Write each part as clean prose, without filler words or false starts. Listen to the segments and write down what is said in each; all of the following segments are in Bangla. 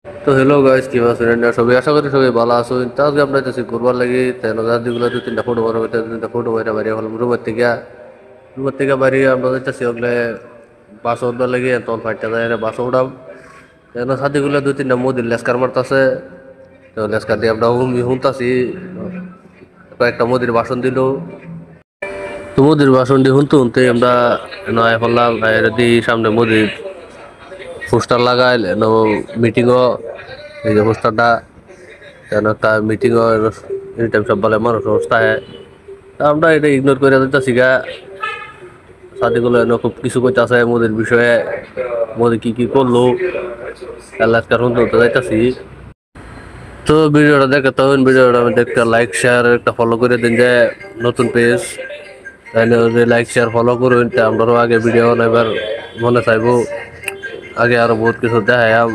তো হ্যালো গাইস, কি আছেন? সবাই আশা করি সবাই ভালো আছো। তো আজকে আমরা যাচ্ছি ঘুরবার লাগি, তেন যেগুলো দু তিনটা ফটো বানাবো, দু তিনটা ফটো বাইরে বাইরে হলাম রুমের থেকে বাইরে আমরা যাচ্ছি ওগুলো বাস উঠবার লাগি, তখন ফাইটটা যায় বাস উঠাম। তেন সাথীগুলো দু তিনটা মোদির লেস্কার মারতাছে, তো লেস্কার দিয়ে আমরা শুনতাছি। কয়েকটা মোদির ভাষণ দিল, তো মোদির ভাষণ দিয়ে শুনতে শুনতে আমরা নয় হলাম দি সামনে মোদির পোস্টার লাগাইল মিটিংও। এই যে পোস্টারটা কেন একটা মিটিংও এনি টাইম সব বলে মানুষ অবস্থা হ্যাঁ, তা আমরা এটা ইগনোর করে দিতেছি গা। সাথীগুলো এনে খুব কিছু করতেছে মোদির বিষয়ে, মোদি কি কি করলো আজকাল শুনতে শুনতে যাইতাছি। তো ভিডিওটা দেখে তখন ভিডিওটা আমি দেখতে লাইক শেয়ার একটা ফলো করে দিন যে নতুন পেজ, তাহলে যে লাইক শেয়ার ফলো করুন, তা আমরাও আগে ভিডিও বানাইবার মনে চাইবো, আগে আরো বহুত কিছু দেখাইম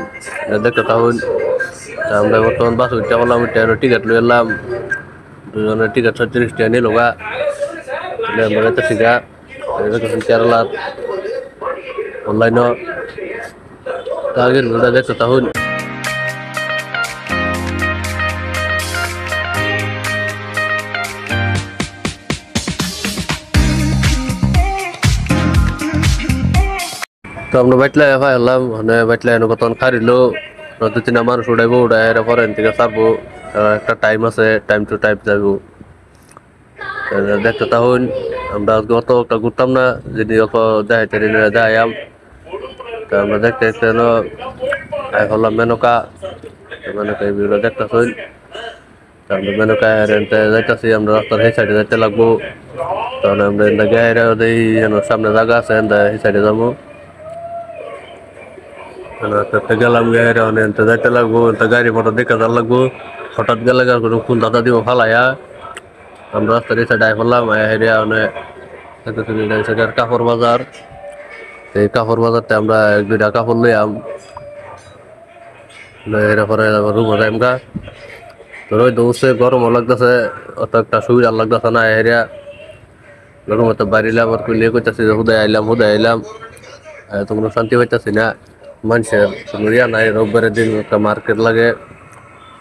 দেখতে তখন। আমরা বর্তমান বাস উঠতে পারলাম, টিকিট লই এলাম, দুজনের টিকিট 36 টাকা নিল গা। আমরা যাইতেছি গা কেরালার অনলাইনও, আগের ভিডিও দেখতে তখন। তো আমরা বাইটলা এফাই হলাম, মানে বাইটলা এনে কতক্ষণ খারিলো, দু তিনটা মানুষ উঠাইবো, উঠাই পরে থেকে ছাড়বো। একটা টাইম আছে, টাইম টু টাইম যাবো দেখতে তখন। আমরা গত একটা ঘুরতাম না, যদি দেখাইতে দেখাইয়াম। তো আমরা দেখতে দেখতে হলাম মেনকা, মেনকা এই ভিডিও দেখতেছই। আমরা মেনকা যাইতেছি, আমরা রাস্তার সেই সাইডে যাইতে লাগবো। তখন আমরা গায়ে সামনে জায়গা আছে, সেই সাইডে যাবো। গেলাম গায়ে যাইতে লাগবো, গাড়ি মোটর দেখে যাওয়ার লাগবো। হঠাৎ গেলে কোনো ফুল দাদা দিব ফালাইয়া আমরা রাস্তার এই সাইডে আই ফেললাম। হেরিয়া অনেক কাপড় বাজার, এই কাপড় বাজারতে আমরা এক দুইটা কাপড় লইয়াম, পরে রুমে যাইম গা। তো ওই দৌড়ছে, গরমও লাগতেছে, অত একটা সুবিধা লাগতেছে না। হেরিয়া গরম তো বাড়িলাম আর কুলিয়ে করতেছি, হুদায় আইলাম তো কোনো শান্তি পাইতেছি না। মানুষের কোনো ইয়া নাই, রোববারের দিন একটা মার্কেট লাগে,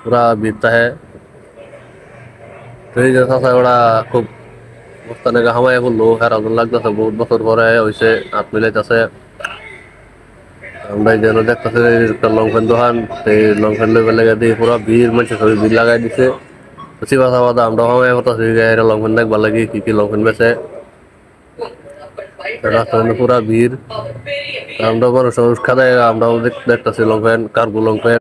পুরা ভিড় থাকে। তো এই যে চাষা ওরা খুব বস্তানে হামায় বললো, হেরাজন লাগতেছে, বহুত বছর পরে হয়েছে, হাত মিলাইতেছে। আমরা যেন দেখতেছি একটা লংপেন দোকান, সেই লংপেন লইবে লেগে দিয়ে পুরা ভিড়, মানুষের সবাই ভিড় লাগাই দিছে। চিবা চাবা আমরা হামায় করতেছি লংপেন দেখবার লাগে, কি কি লংপেন বেছে। রাস্তা পুরা ভিড়, আমরা মানুষ খাদায় আমরাও দেখতেছি লংপেন, কার্গো লংপেন।